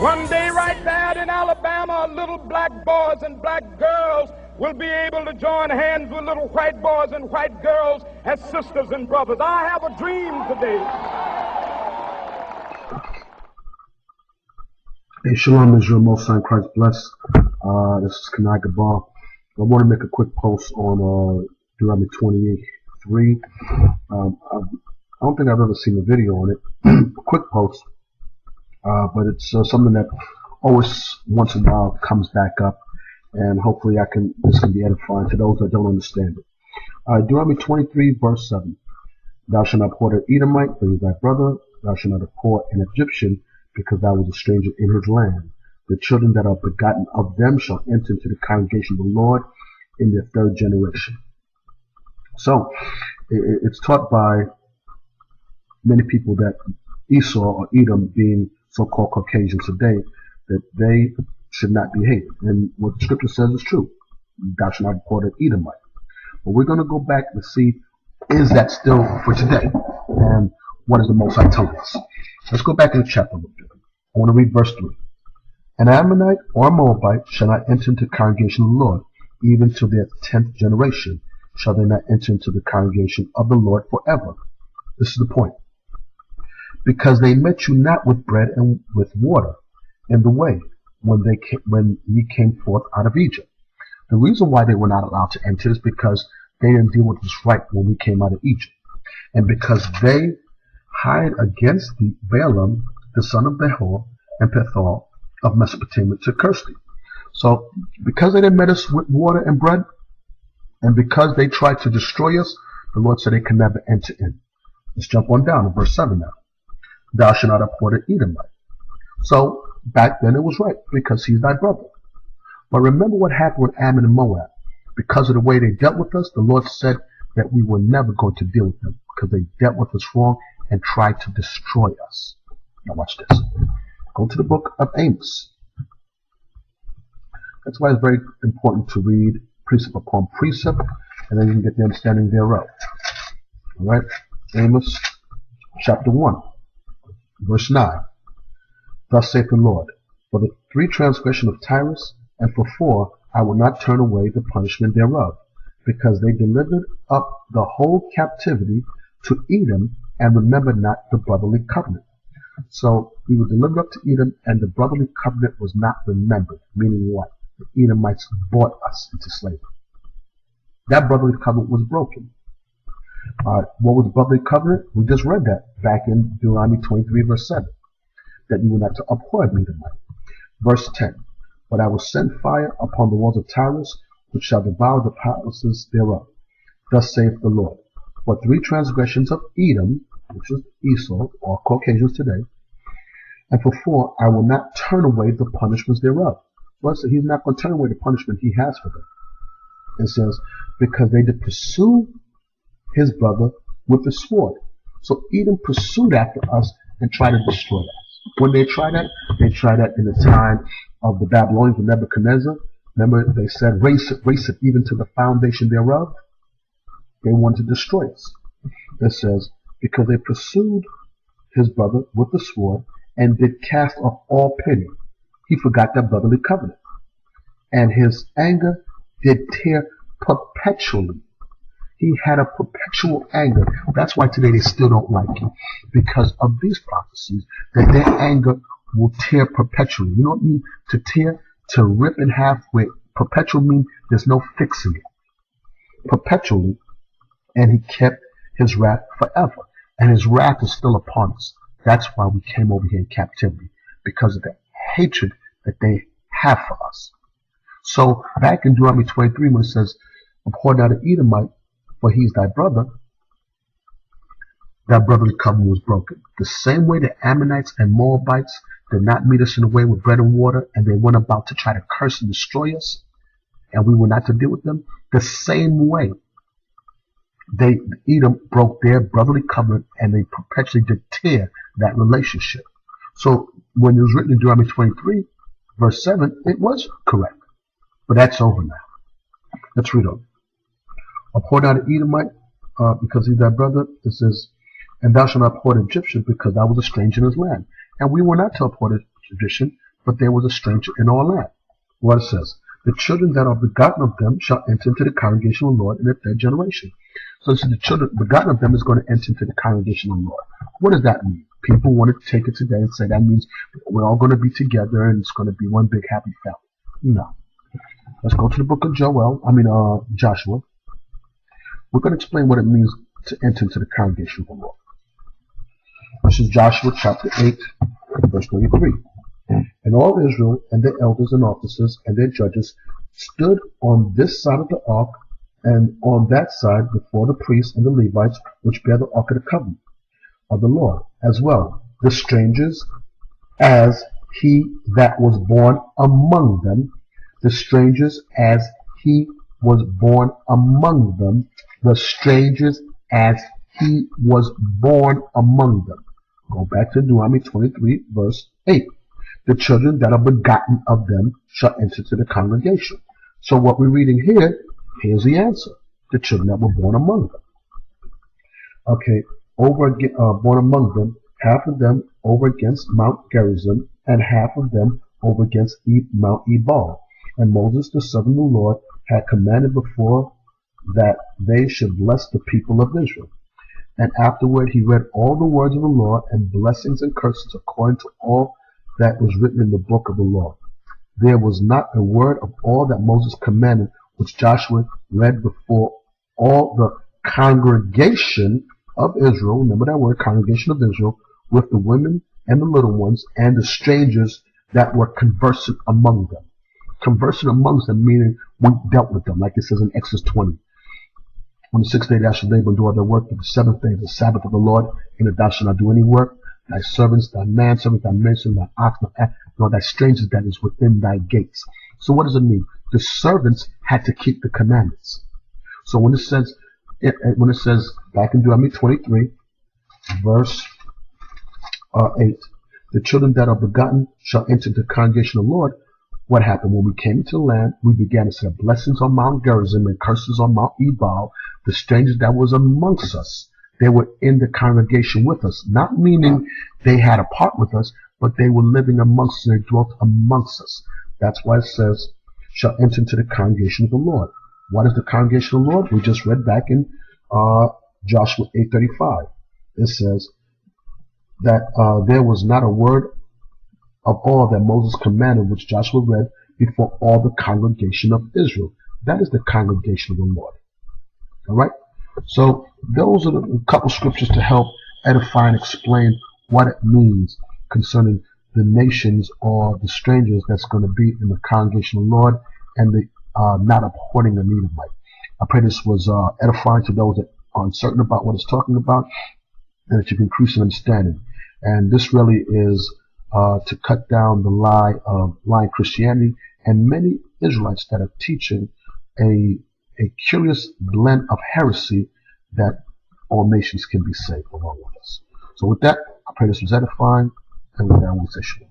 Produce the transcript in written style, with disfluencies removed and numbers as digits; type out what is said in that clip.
One day right there in Alabama, little black boys and black girls will be able to join hands with little white boys and white girls as sisters and brothers. I have a dream today. Hey, Shalom Israel, Most High Christ bless. This is Kani. I want to make a quick post on Deuteronomy 28:3. I don't think I've ever seen a video on it. A quick post, but it's something that always once in a while comes back up, and hopefully this can be edifying to those that don't understand it. Deuteronomy 23 verse 7. Thou shalt not abhor an Edomite, for he is thy brother. Thou shalt not abhor an Egyptian, because thou was a stranger in his land. The children that are begotten of them shall enter into the congregation of the Lord in their third generation. So, it's taught by many people that Esau or Edom, being so-called Caucasians today, that they should not be hated. And what the scripture says is true. Thou shalt not abhor an Edomite. But we're going to go back and see, is that still for today? And what is the Most High telling us? Let's go back in the chapter a little bit. I want to read verse 3. An Ammonite or a Moabite shall not enter into the congregation of the Lord, even to their 10th generation shall they not enter into the congregation of the Lord forever. This is the point. Because they met you not with bread and with water in the way when ye came forth out of Egypt. The reason why they were not allowed to enter is because they didn't deal with this right when we came out of Egypt. And because they hired against the Balaam, the son of Behor, and Pethor of Mesopotamia to curse thee. So, because they didn't met us with water and bread, and because they tried to destroy us, the Lord said they can never enter in. Let's jump on down to verse 7 now. Thou shalt not abhor the Edomite. So, back then it was right, because he's thy brother. But remember what happened with Ammon and Moab. Because of the way they dealt with us, the Lord said that we were never going to deal with them, because they dealt with us wrong and tried to destroy us. Now watch this. Go to the book of Amos. That's why it's very important to read precept upon precept, and then you can get the understanding thereof. Alright? Amos chapter 1, verse 9. Thus saith the Lord, for the 3 transgressions of Tyrus, and for 4 I will not turn away the punishment thereof, because they delivered up the whole captivity to Edom, and remembered not the brotherly covenant. So we were delivered up to Edom, and the brotherly covenant was not remembered. Meaning what? The Edomites bought us into slavery. That brotherly covenant was broken. What was the brotherly covenant? We just read that back in Deuteronomy 23 verse 7. That you were not to abhor an Edomite. Verse 10. But I will send fire upon the walls of Tyrus, which shall devour the palaces thereof. Thus saith the Lord. For 3 transgressions of Edom, which is Esau, or Caucasians today, and for 4, I will not turn away the punishments thereof. Well, so he's not going to turn away the punishment he has for them. It says, because they did pursue his brother with the sword. So Edom pursued after us and tried to destroy us. When they tried that in the time of the Babylonians with Nebuchadnezzar. Remember, they said, race it even to the foundation thereof. They wanted to destroy us. It says, because they pursued his brother with the sword, and did cast off all pity. He forgot that brotherly covenant. And his anger did tear perpetually. He had a perpetual anger. That's why today they still don't like him. Because of these prophecies, that their anger will tear perpetually. You know what I mean? To tear, to rip in half, where perpetual means there's no fixing it. Perpetually. And he kept his wrath forever. And his wrath is still upon us. That's why we came over here in captivity. Because of the hatred that they have for us. So, back in Deuteronomy 23, when it says, abhor not an Edomite, for he is thy brother, that brotherly covenant was broken. The same way the Ammonites and Moabites did not meet us in the way with bread and water, and they went about to try to curse and destroy us, and we were not to deal with them, the same way Edom broke their brotherly covenant, and they perpetually did tear that relationship. So when it was written in Deuteronomy 23, verse 7, it was correct. But that's over now. Let's read on. Abhor not an Edomite, because he's thy brother. It says, and thou shalt not abhor the Egyptian, because thou was a stranger in his land. And we were not to abhor the Egyptian, but there was a stranger in our land. What it says, the children that are begotten of them shall enter into the congregation of the Lord in the third generation. So the children begotten of them is going to enter into the congregation of the Lord. What does that mean? People want to take it today and say that means we're all going to be together and it's going to be one big happy family. No. Let's go to the book of Joshua. We're going to explain what it means to enter into the congregation of the Lord. This is Joshua chapter 8, verse 33. And all Israel and their elders and officers and their judges stood on this side of the ark and on that side before the priests and the Levites which bear the ark of the covenant of the Lord, as well the strangers as he that was born among them, the strangers as he was born among them, the strangers as he was born among them. Go back to Deuteronomy 23, verse 8. The children that are begotten of them shall enter to the congregation. So what we're reading here, here's the answer. The children that were born among them. Okay, born among them, half of them over against Mount Gerizim, and half of them over against Mount Ebal. And Moses, the servant of the Lord, had commanded before that they should bless the people of Israel. And afterward he read all the words of the law and blessings and curses according to all that was written in the book of the law. There was not a word of all that Moses commanded which Joshua read before all the congregation of Israel. Remember that word, congregation of Israel, with the women and the little ones and the strangers that were conversant among them. Conversant amongst them meaning we dealt with them, like it says in Exodus 20. On the 6th day thou shalt labor and do all thy work, but the 7th day is the Sabbath of the Lord, in it thou shalt not do any work. Thy servants, thy manservant, thy maidservant, thy ox, nor thy strangers that is within thy gates. So what does it mean? The servants had to keep the commandments. So when it says back in Deuteronomy 23, verse 8, the children that are begotten shall enter the congregation of the Lord. What happened? When we came into the land, we began to say blessings on Mount Gerizim and curses on Mount Ebal. The strangers that was amongst us, they were in the congregation with us. Not meaning they had a part with us, but they were living amongst us and they dwelt amongst us. That's why it says, shall enter into the congregation of the Lord. What is the congregation of the Lord? We just read back in Joshua 8:35. It says that there was not a word of all that Moses commanded, which Joshua read before all the congregation of Israel. That is the congregation of the Lord. All right? So those are a couple scriptures to help edify and explain what it means concerning the nations or the strangers that's going to be in the congregation of the Lord and the not abhorring a Edomite. I pray this was edifying to those that are uncertain about what it's talking about and that you can increase in understanding. And this really is to cut down the lie of lying Christianity and many Israelites that are teaching a curious blend of heresy that all nations can be saved along with us. So with that, I pray this was edifying, and with that, I will say shalom.